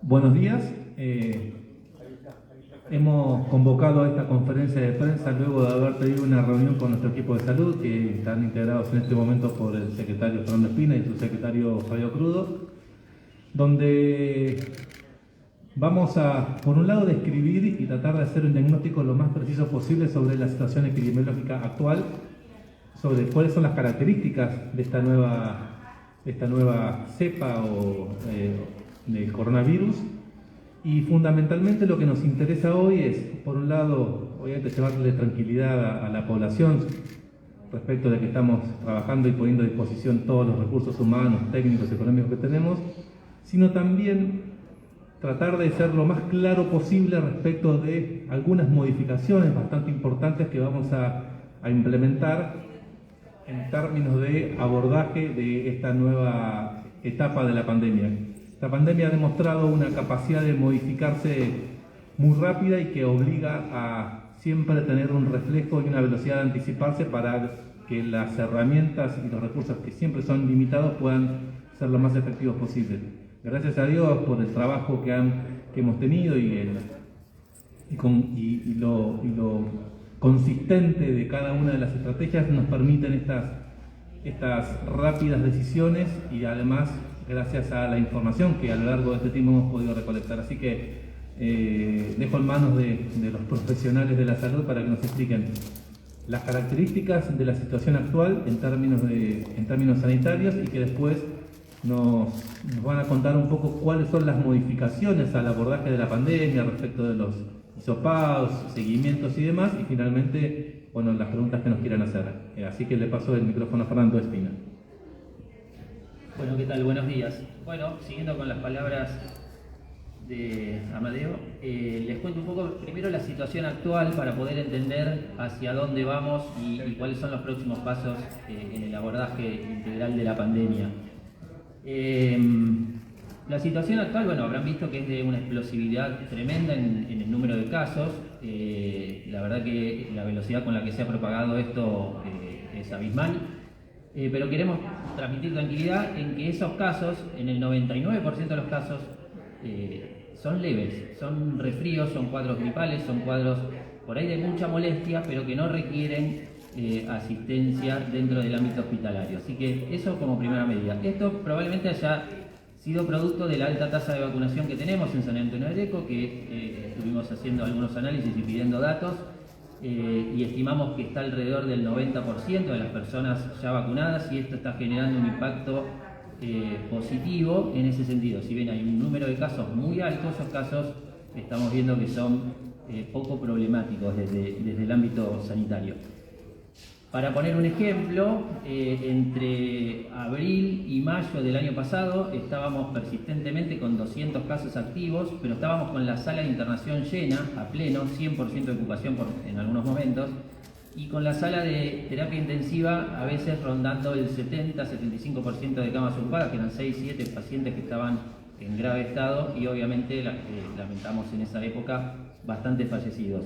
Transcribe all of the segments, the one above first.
Buenos días. Hemos convocado a esta conferencia de prensa luego de haber tenido una reunión con nuestro equipo de salud, que están integrados en este momento por el secretario Fernando Espina y su secretario Fabio Crudo, donde vamos a, por un lado, describir y tratar de hacer un diagnóstico lo más preciso posible sobre la situación epidemiológica actual, sobre cuáles son las características de esta nueva cepa del coronavirus. Y fundamentalmente lo que nos interesa hoy es, por un lado, obviamente llevarle tranquilidad a la población respecto de que estamos trabajando y poniendo a disposición todos los recursos humanos, técnicos, económicos que tenemos, sino también tratar de ser lo más claro posible respecto de algunas modificaciones bastante importantes que vamos a implementar en términos de abordaje de esta nueva etapa de la pandemia. La pandemia ha demostrado una capacidad de modificarse muy rápida y que obliga a siempre tener un reflejo y una velocidad de anticiparse para que las herramientas y los recursos que siempre son limitados puedan ser lo más efectivos posible. Gracias a Dios por el trabajo que hemos tenido y lo consistente de cada una de las estrategias nos permiten estas rápidas decisiones y además gracias a la información que a lo largo de este tiempo hemos podido recolectar. Así que dejo en manos de los profesionales de la salud para que nos expliquen las características de la situación actual en términos sanitarios y que después nos van a contar un poco cuáles son las modificaciones al abordaje de la pandemia respecto de los hisopados, seguimientos y demás, y finalmente, bueno, las preguntas que nos quieran hacer. Así que le paso el micrófono a Fernando Espina. Bueno, ¿qué tal? Buenos días. Bueno, siguiendo con las palabras de Amadeo, les cuento un poco primero la situación actual para poder entender hacia dónde vamos y cuáles son los próximos pasos en el abordaje integral de la pandemia. La situación actual, bueno, habrán visto que es de una explosividad tremenda en el número de casos. La verdad que la velocidad con la que se ha propagado esto es abismal. Pero queremos transmitir tranquilidad en que esos casos, en el 99% de los casos, son leves, son resfríos, son cuadros gripales, son cuadros por ahí de mucha molestia, pero que no requieren asistencia dentro del ámbito hospitalario. Así que eso como primera medida. Esto probablemente haya sido producto de la alta tasa de vacunación que tenemos en San Antonio del Eco, que estuvimos haciendo algunos análisis y pidiendo datos. Y estimamos que está alrededor del 90% de las personas ya vacunadas y esto está generando un impacto positivo en ese sentido. Si bien hay un número de casos muy alto, esos casos estamos viendo que son poco problemáticos desde el ámbito sanitario. Para poner un ejemplo, entre abril y mayo del año pasado estábamos persistentemente con 200 casos activos, pero estábamos con la sala de internación llena, a pleno, 100% de ocupación en algunos momentos, y con la sala de terapia intensiva a veces rondando el 70-75% de camas ocupadas, que eran 6-7 pacientes que estaban en grave estado y obviamente lamentamos en esa época bastantes fallecidos.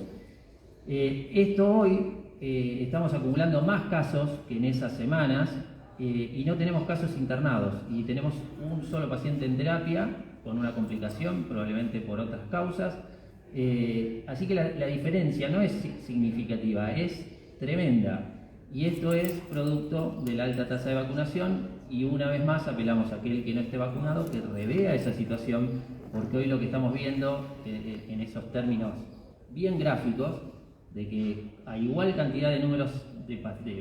Esto hoy estamos acumulando más casos que en esas semanas y no tenemos casos internados y tenemos un solo paciente en terapia con una complicación, probablemente por otras causas. Así que la diferencia no es significativa, es tremenda. Y esto es producto de la alta tasa de vacunación y una vez más apelamos a aquel que no esté vacunado que revea esa situación, porque hoy lo que estamos viendo en esos términos bien gráficos, de que a igual cantidad de números de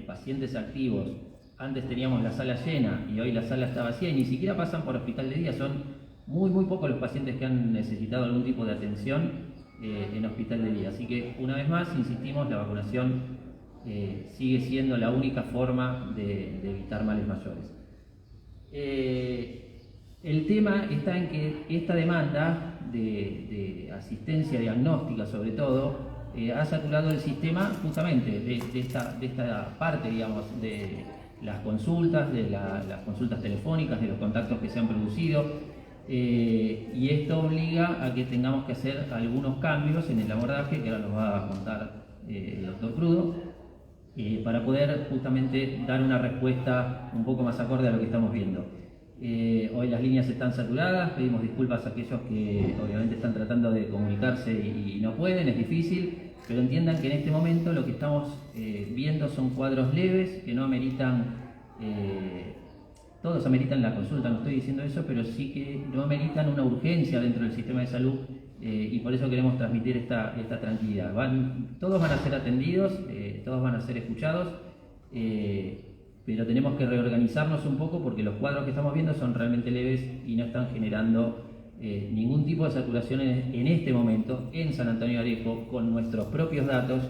pacientes activos, antes teníamos la sala llena y hoy la sala está vacía y ni siquiera pasan por hospital de día, son muy pocos los pacientes que han necesitado algún tipo de atención en hospital de día. Así que una vez más, insistimos, la vacunación sigue siendo la única forma de evitar males mayores. El tema está en que esta demanda de asistencia diagnóstica, sobre todo, ha saturado el sistema justamente de esta parte, digamos, de las consultas, las consultas telefónicas, de los contactos que se han producido, y esto obliga a que tengamos que hacer algunos cambios en el abordaje, que ahora nos va a contar el doctor Crudo, para poder justamente dar una respuesta un poco más acorde a lo que estamos viendo. Hoy las líneas están saturadas, pedimos disculpas a aquellos que obviamente están tratando de comunicarse y no pueden, es difícil, pero entiendan que en este momento lo que estamos viendo son cuadros leves que no ameritan, todos ameritan la consulta, no estoy diciendo eso, pero sí que no ameritan una urgencia dentro del sistema de salud y por eso queremos transmitir esta tranquilidad. Todos van a ser atendidos, todos van a ser escuchados. Pero tenemos que reorganizarnos un poco porque los cuadros que estamos viendo son realmente leves y no están generando ningún tipo de saturación en este momento en San Antonio de Areco con nuestros propios datos.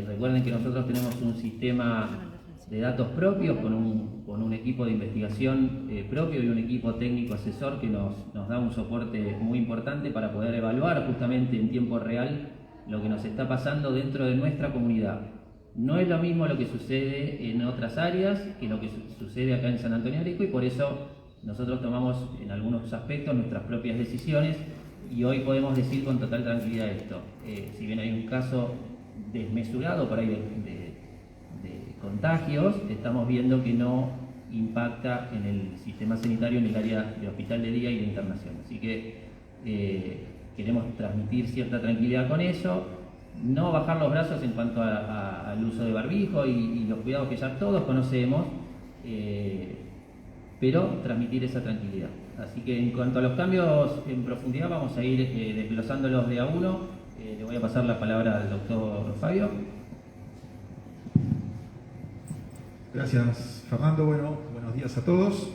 Recuerden que nosotros tenemos un sistema de datos propios con un equipo de investigación propio y un equipo técnico asesor que nos da un soporte muy importante para poder evaluar justamente en tiempo real lo que nos está pasando dentro de nuestra comunidad. No es lo mismo lo que sucede en otras áreas que lo que sucede acá en San Antonio de Areco y por eso nosotros tomamos en algunos aspectos nuestras propias decisiones y hoy podemos decir con total tranquilidad esto. Si bien hay un caso desmesurado por ahí de contagios, estamos viendo que no impacta en el sistema sanitario en el área de hospital de día y de internación. Así que queremos transmitir cierta tranquilidad con eso. No bajar los brazos en cuanto al uso de barbijo y los cuidados que ya todos conocemos, pero transmitir esa tranquilidad. Así que en cuanto a los cambios en profundidad vamos a ir desglosándolos de a uno. Le voy a pasar la palabra al doctor Fabio. Gracias, Fernando. Bueno, buenos días a todos.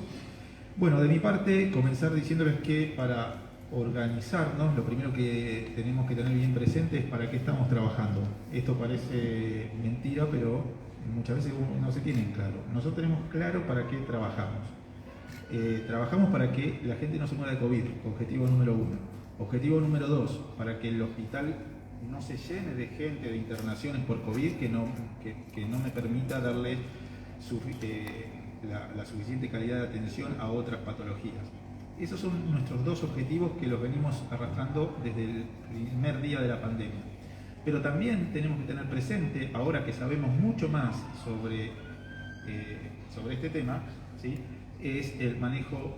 Bueno, de mi parte, comenzar diciéndoles que para organizarnos, lo primero que tenemos que tener bien presente es para qué estamos trabajando. Esto parece mentira, pero muchas veces no se tiene claro. Nosotros tenemos claro para qué trabajamos. Trabajamos para que la gente no se muera de COVID, objetivo número 1. Objetivo número 2, para que el hospital no se llene de gente, de internaciones por COVID, que no me permita darle la suficiente calidad de atención a otras patologías. Esos son nuestros dos objetivos que los venimos arrastrando desde el primer día de la pandemia. Pero también tenemos que tener presente, ahora que sabemos mucho más sobre este tema, ¿sí?, es el manejo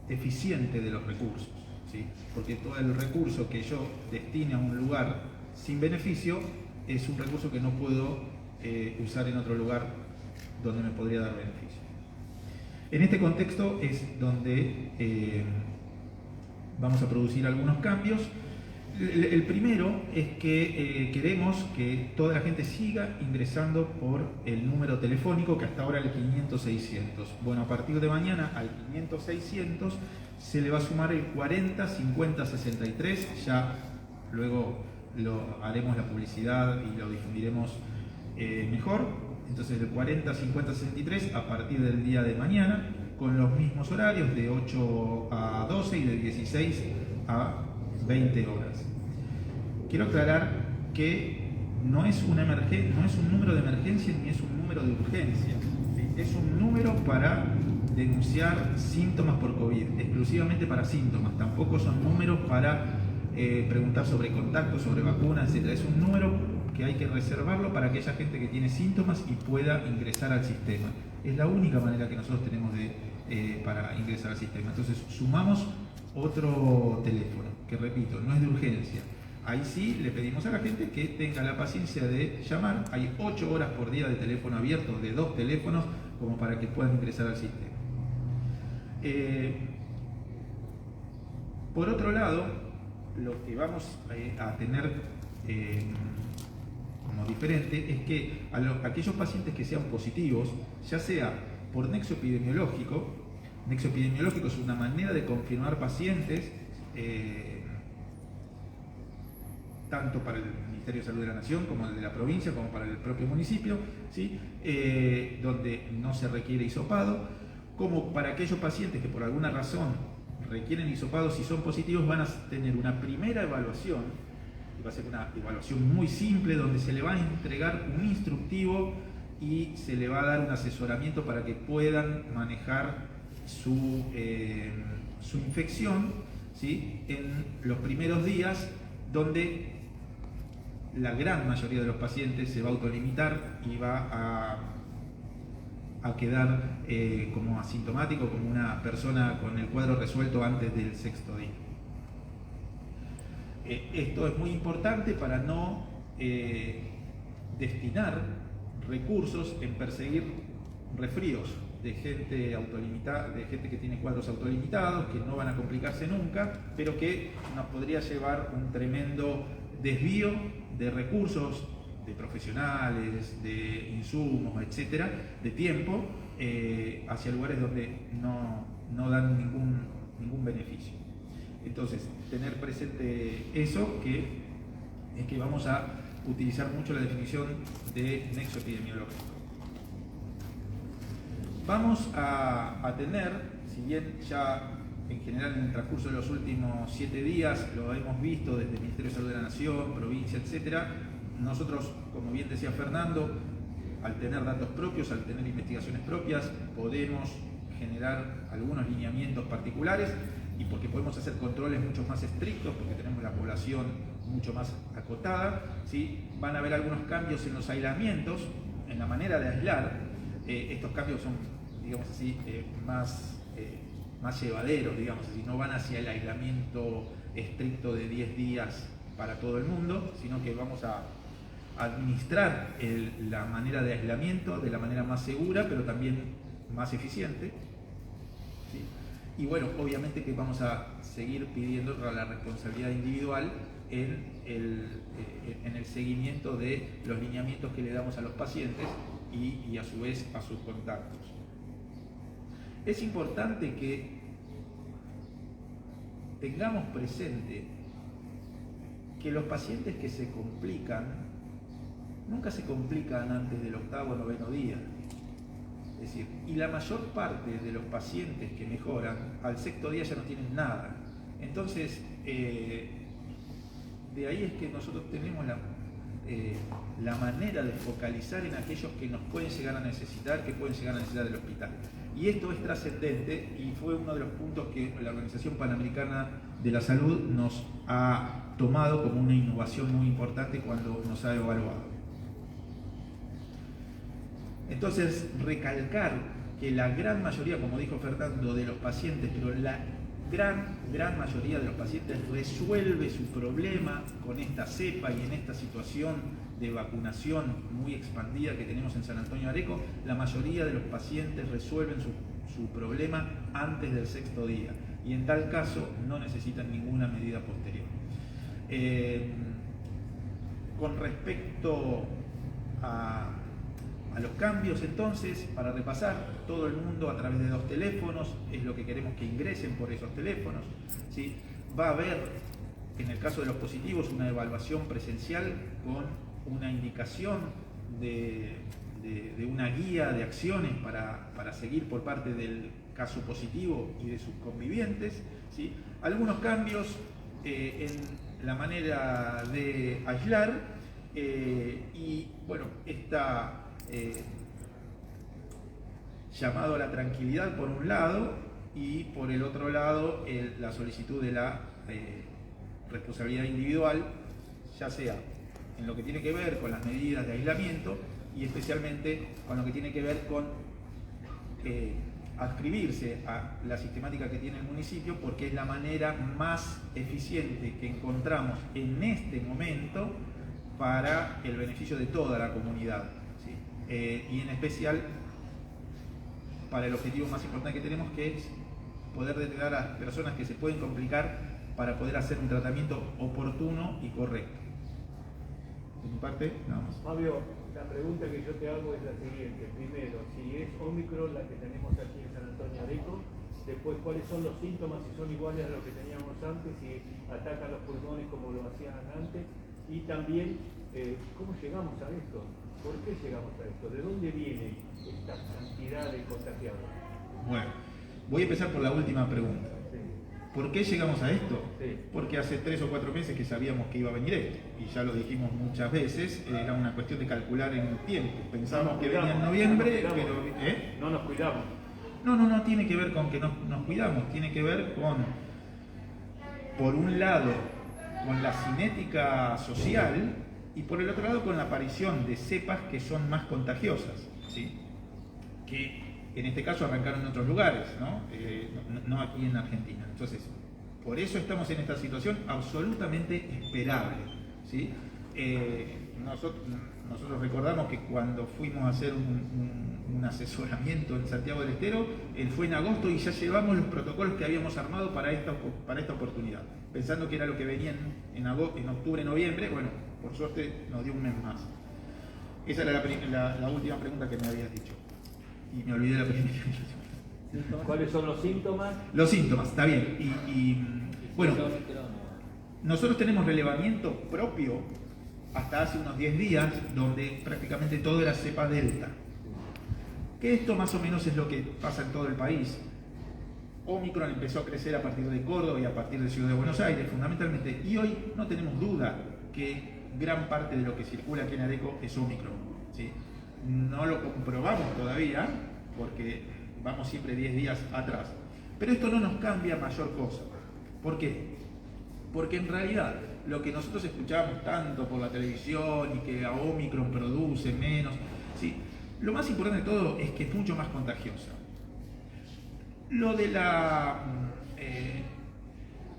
eficiente de los recursos, ¿sí? Porque todo el recurso que yo destine a un lugar sin beneficio es un recurso que no puedo usar en otro lugar donde me podría dar beneficio. En este contexto es donde vamos a producir algunos cambios. El primero es que queremos que toda la gente siga ingresando por el número telefónico que hasta ahora es el 500-600. Bueno, a partir de mañana al 500-600 se le va a sumar el 40-50-63. Ya luego haremos la publicidad y lo difundiremos mejor. Entonces el 40-50-63 a partir del día de mañana, con los mismos horarios de 8 a 12 y de 16 a 20 horas. Quiero aclarar que no es un número de emergencia ni es un número de urgencia, ¿sí? Es un número para denunciar síntomas por COVID, exclusivamente para síntomas. Tampoco son números para preguntar sobre contactos, sobre vacunas, etc. Es un número que hay que reservarlo para aquella gente que tiene síntomas y pueda ingresar al sistema. Es la única manera que nosotros tenemos para ingresar al sistema. Entonces sumamos otro teléfono, que repito, no es de urgencia. Ahí sí le pedimos a la gente que tenga la paciencia de llamar. Hay 8 horas por día de teléfono abierto, de 2 teléfonos, como para que puedan ingresar al sistema. Por otro lado, lo que vamos a tener como diferente es que aquellos pacientes que sean positivos, ya sea por nexo epidemiológico es una manera de confirmar pacientes tanto para el Ministerio de Salud de la Nación como el de la provincia, como para el propio municipio, ¿sí? Donde no se requiere hisopado, como para aquellos pacientes que por alguna razón requieren hisopado, si son positivos van a tener una primera evaluación, y va a ser una evaluación muy simple donde se le va a entregar un instructivo y se le va a dar un asesoramiento para que puedan manejar su infección, ¿sí?, en los primeros días, donde la gran mayoría de los pacientes se va a autolimitar y va a quedar como asintomático, como una persona con el cuadro resuelto antes del 6º día. Esto es muy importante para no destinar recursos en perseguir resfríos de gente autolimitada, de gente que tiene cuadros autolimitados, que no van a complicarse nunca, pero que nos podría llevar un tremendo desvío de recursos, de profesionales, de insumos, etcétera, de tiempo, hacia lugares donde no dan ningún beneficio. Entonces, tener presente eso, que es que vamos a utilizar mucho la definición de nexo epidemiológico. Vamos a tener, si bien ya en general en el transcurso de los últimos 7 días lo hemos visto desde el Ministerio de Salud de la Nación, provincia, etcétera, nosotros, como bien decía Fernando, al tener datos propios, al tener investigaciones propias, podemos generar algunos lineamientos particulares y porque podemos hacer controles mucho más estrictos, porque tenemos la población mucho más acotada, ¿sí? Van a haber algunos cambios en los aislamientos, en la manera de aislar. Estos cambios son, digamos así, más llevaderos, digamos así, no van hacia el aislamiento estricto de 10 días para todo el mundo, sino que vamos a administrar la manera de aislamiento de la manera más segura, pero también más eficiente, ¿sí? Y bueno, obviamente que vamos a seguir pidiendo la responsabilidad individual en el seguimiento de los lineamientos que le damos a los pacientes y a su vez a sus contactos. Es importante que tengamos presente que los pacientes que se complican nunca se complican antes del 8º o 9º día. Es decir, y la mayor parte de los pacientes que mejoran al 6º día ya no tienen nada. Entonces, de ahí es que nosotros tenemos la manera de focalizar en aquellos que nos pueden llegar a necesitar, que pueden llegar a necesitar del hospital. Y esto es trascendente y fue uno de los puntos que la Organización Panamericana de la Salud nos ha tomado como una innovación muy importante cuando nos ha evaluado. Entonces, recalcar que la gran mayoría, como dijo Fernando, de los pacientes, pero la gran mayoría de los pacientes resuelve su problema con esta cepa y en esta situación de vacunación muy expandida que tenemos en San Antonio de Areco, la mayoría de los pacientes resuelven su problema antes del 6º día y en tal caso no necesitan ninguna medida posterior. Con respecto a los cambios, entonces, para repasar, todo el mundo a través de 2 teléfonos, es lo que queremos que ingresen por esos teléfonos, ¿sí? Va a haber, en el caso de los positivos, una evaluación presencial con una indicación de una guía de acciones para seguir por parte del caso positivo y de sus convivientes, ¿sí? Algunos cambios en la manera de aislar y, bueno, esta llamado a la tranquilidad por un lado y por el otro lado la solicitud de la responsabilidad individual, ya sea en lo que tiene que ver con las medidas de aislamiento y especialmente con lo que tiene que ver con adscribirse a la sistemática que tiene el municipio, porque es la manera más eficiente que encontramos en este momento para el beneficio de toda la comunidad. Y en especial para el objetivo más importante que tenemos, que es poder detectar a personas que se pueden complicar para poder hacer un tratamiento oportuno y correcto. De mi parte, nada más. Fabio, la pregunta que yo te hago es la siguiente. Primero, si es Omicron la que tenemos aquí en San Antonio de Areco, después cuáles son los síntomas, si son iguales a los que teníamos antes, si atacan los pulmones como lo hacían antes, y también cómo llegamos a esto. ¿Por qué llegamos a esto? ¿De dónde viene esta cantidad de contagiados? Bueno, voy a empezar por la última pregunta. Sí. ¿Por qué llegamos a esto? Sí. Porque hace 3 o 4 meses que sabíamos que iba a venir esto, y ya lo dijimos muchas veces, era una cuestión de calcular en el tiempo. Pensábamos que venía en noviembre, pero... No nos cuidamos. No tiene que ver con que nos cuidamos, tiene que ver con, por un lado, con la cinética social, y por el otro lado con la aparición de cepas que son más contagiosas, ¿sí? que en este caso arrancaron en otros lugares, no aquí en Argentina. Entonces, por eso estamos en esta situación absolutamente esperable, ¿sí? Nosotros recordamos que cuando fuimos a hacer un asesoramiento en Santiago del Estero, fue en agosto y ya llevamos los protocolos que habíamos armado para esta oportunidad, pensando que era lo que venía en octubre, noviembre. Bueno, por suerte nos dio un mes más. Esa era la última pregunta que me habías dicho. Y me olvidé la primera. ¿Cuáles son los síntomas? Los síntomas, está bien. Bueno, nosotros tenemos relevamiento propio hasta hace unos 10 días, donde prácticamente todo era cepa delta. Que esto más o menos es lo que pasa en todo el país. Omicron empezó a crecer a partir de Córdoba y a partir de Ciudad de Buenos Aires, fundamentalmente. Y hoy no tenemos duda que gran parte de lo que circula aquí en Areco es Omicron, ¿sí? No lo comprobamos todavía, porque vamos siempre 10 días atrás. Pero esto no nos cambia mayor cosa. ¿Por qué? Porque en realidad lo que nosotros escuchamos tanto por la televisión y que a Omicron produce menos, ¿sí? Lo más importante de todo es que es mucho más contagiosa. Lo de la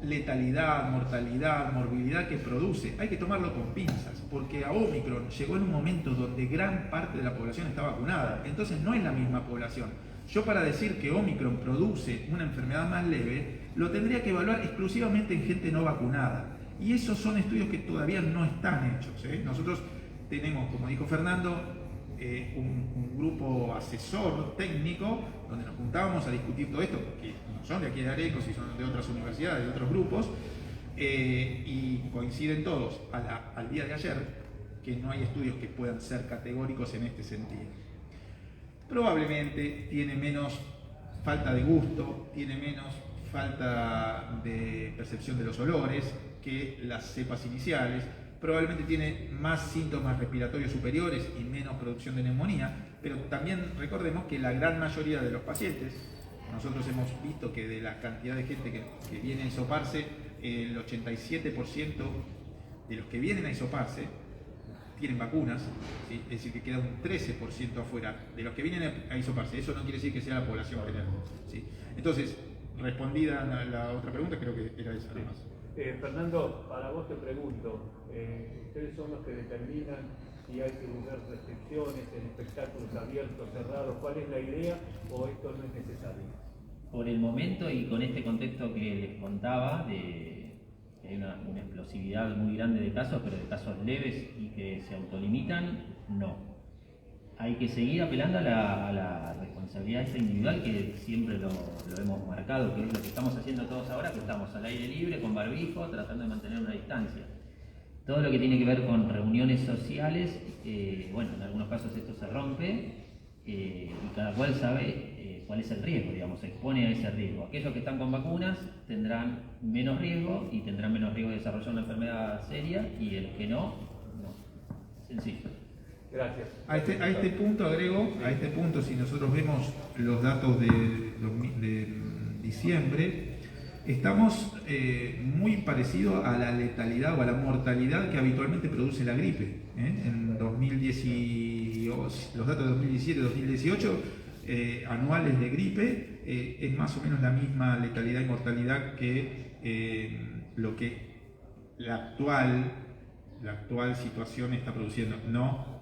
letalidad, mortalidad, morbilidad que produce, hay que tomarlo con pinzas, porque a Omicron llegó en un momento donde gran parte de la población está vacunada, entonces no es la misma población. Yo, para decir que Omicron produce una enfermedad más leve, lo tendría que evaluar exclusivamente en gente no vacunada, y esos son estudios que todavía no están hechos, ¿eh? Nosotros tenemos, como dijo Fernando, un grupo asesor técnico donde nos juntábamos a discutir todo esto, que no son de aquí de Areco, si son de otras universidades, de otros grupos, y coinciden todos al día de ayer que no hay estudios que puedan ser categóricos en este sentido. Probablemente tiene menos falta de gusto, tiene menos falta de percepción de los olores que las cepas iniciales, probablemente tiene más síntomas respiratorios superiores y menos producción de neumonía, pero también recordemos que la gran mayoría de los pacientes, nosotros hemos visto que de la cantidad de gente que viene a hisoparse, el 87% de los que vienen a hisoparse tienen vacunas, ¿sí? Es decir, que queda un 13% afuera de los que vienen a hisoparse. Eso no quiere decir que sea la población general, ¿sí? Entonces, respondida a la otra pregunta, creo que era esa además. Fernando, para vos te pregunto, ustedes son los que determinan si hay que usar restricciones en espectáculos abiertos, cerrados, ¿cuál es la idea o esto no es necesario? Por el momento y con este contexto que les contaba, de que hay una explosividad muy grande de casos, pero de casos leves y que se autolimitan, no. Hay que seguir apelando a la responsabilidad esa individual que siempre lo hemos marcado, que es lo que estamos haciendo todos ahora, que estamos al aire libre, con barbijo, tratando de mantener una distancia. Todo lo que tiene que ver con reuniones sociales, bueno, en algunos casos esto se rompe y cada cual sabe cuál es el riesgo, digamos, se expone a ese riesgo. Aquellos que están con vacunas tendrán menos riesgo y tendrán menos riesgo de desarrollar una enfermedad seria, y el que no. Sencillo. Gracias. A este punto agrego, si nosotros vemos los datos de diciembre, estamos muy parecidos a la letalidad o a la mortalidad que habitualmente produce la gripe. En 2018, los datos de 2017 y 2018 anuales de gripe es más o menos la misma letalidad y mortalidad que lo que la actual situación está produciendo. No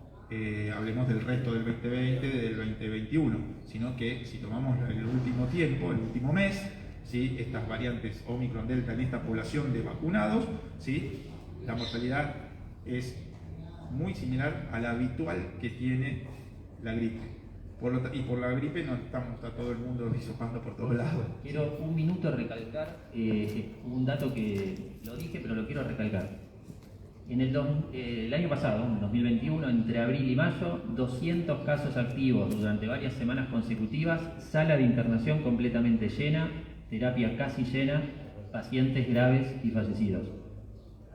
hablemos del resto del 2020, del 2021, sino que si tomamos el último tiempo, el último mes, ¿sí? Estas variantes Omicron, Delta en esta población de vacunados, ¿sí? La mortalidad es muy similar a la habitual que tiene la gripe. Por la gripe no está todo el mundo hisopando por todos lados. Quiero un minuto recalcar un dato que lo dije, pero lo quiero recalcar. En el año pasado, en 2021, entre abril y mayo, 200 casos activos durante varias semanas consecutivas, sala de internación completamente llena, terapia casi llena, pacientes graves y fallecidos.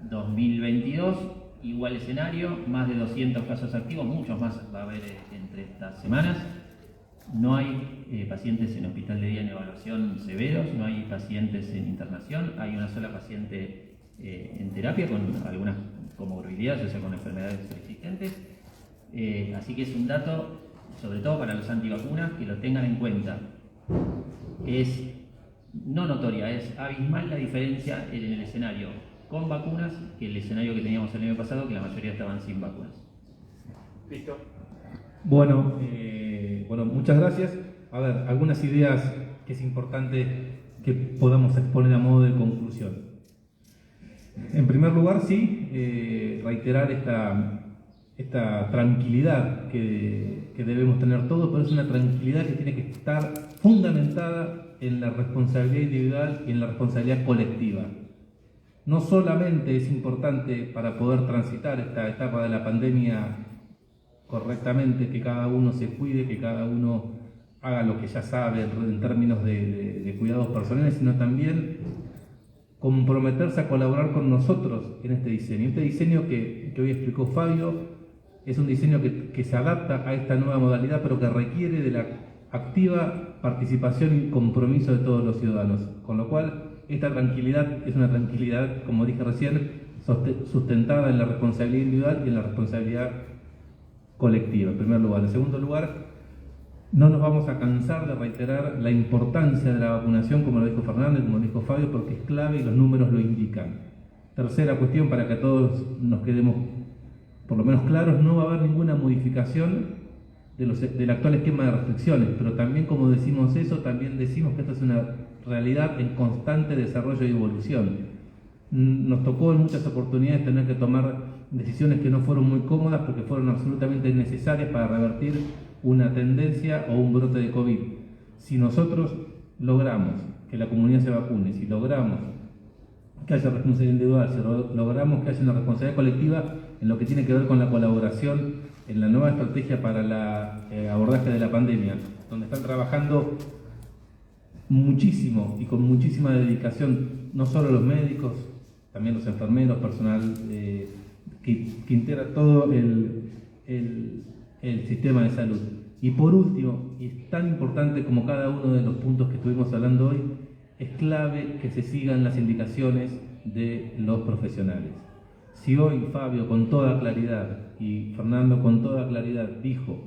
2022, igual escenario, más de 200 casos activos, muchos más va a haber entre estas semanas. No hay pacientes en hospital de día en evaluación severos, no hay pacientes en internación, hay una sola paciente en terapia con algunas comorbilidades, o sea, con enfermedades preexistentes. Así que es un dato sobre todo para los antivacunas, que lo tengan en cuenta. Es no notoria, es abismal la diferencia en el escenario con vacunas que el escenario que teníamos el año pasado, que la mayoría estaban sin vacunas. Listo. Bueno, muchas gracias. A ver, algunas ideas que es importante que podamos exponer a modo de conclusión. En primer lugar, sí, reiterar esta tranquilidad que debemos tener todos, pero es una tranquilidad que tiene que estar fundamentada en la responsabilidad individual y en la responsabilidad colectiva. No solamente es importante para poder transitar esta etapa de la pandemia correctamente que cada uno se cuide, que cada uno haga lo que ya sabe en términos de cuidados personales, sino también comprometerse a colaborar con nosotros en este diseño. Este diseño que hoy explicó Fabio es un diseño que se adapta a esta nueva modalidad, pero que requiere de la activa participación y compromiso de todos los ciudadanos, con lo cual esta tranquilidad es una tranquilidad, como dije recién, sustentada en la responsabilidad individual y en la responsabilidad colectiva, en primer lugar. En segundo lugar, no nos vamos a cansar de reiterar la importancia de la vacunación, como lo dijo Fernando y como lo dijo Fabio, porque es clave y los números lo indican. Tercera cuestión, para que todos nos quedemos por lo menos claros, no va a haber ninguna modificación del actual esquema de restricciones, pero también, como decimos eso, también decimos que esto es una realidad en constante desarrollo y evolución. Nos tocó en muchas oportunidades tener que tomar decisiones que no fueron muy cómodas porque fueron absolutamente necesarias para revertir una tendencia o un brote de COVID. Si nosotros logramos que la comunidad se vacune, si logramos que haya responsabilidad individual, si logramos que haya una responsabilidad colectiva en lo que tiene que ver con la colaboración en la nueva estrategia para el abordaje de la pandemia, donde están trabajando muchísimo y con muchísima dedicación, no solo los médicos, también los enfermeros, personal que integra todo el sistema de salud. Y por último, y es tan importante como cada uno de los puntos que estuvimos hablando hoy, es clave que se sigan las indicaciones de los profesionales. Si hoy Fabio con toda claridad y Fernando con toda claridad dijo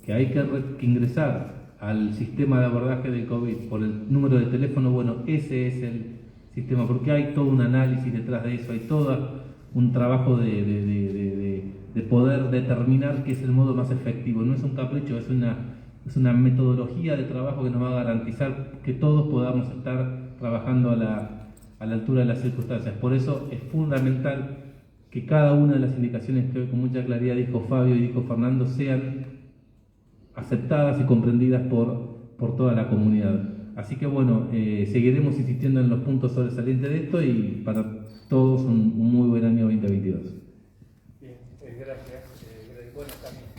que hay que ingresar al sistema de abordaje del COVID por el número de teléfono, bueno, ese es el sistema, porque hay todo un análisis detrás de eso, hay todo un trabajo de poder determinar qué es el modo más efectivo. No es un capricho, es una metodología de trabajo que nos va a garantizar que todos podamos estar trabajando a la altura de las circunstancias. Por eso es fundamental que cada una de las indicaciones que hoy con mucha claridad dijo Fabio y dijo Fernando sean aceptadas y comprendidas por toda la comunidad. Así que bueno, seguiremos insistiendo en los puntos sobresalientes de esto y para todos un muy buen año 2022. Bien, gracias. Bueno, también.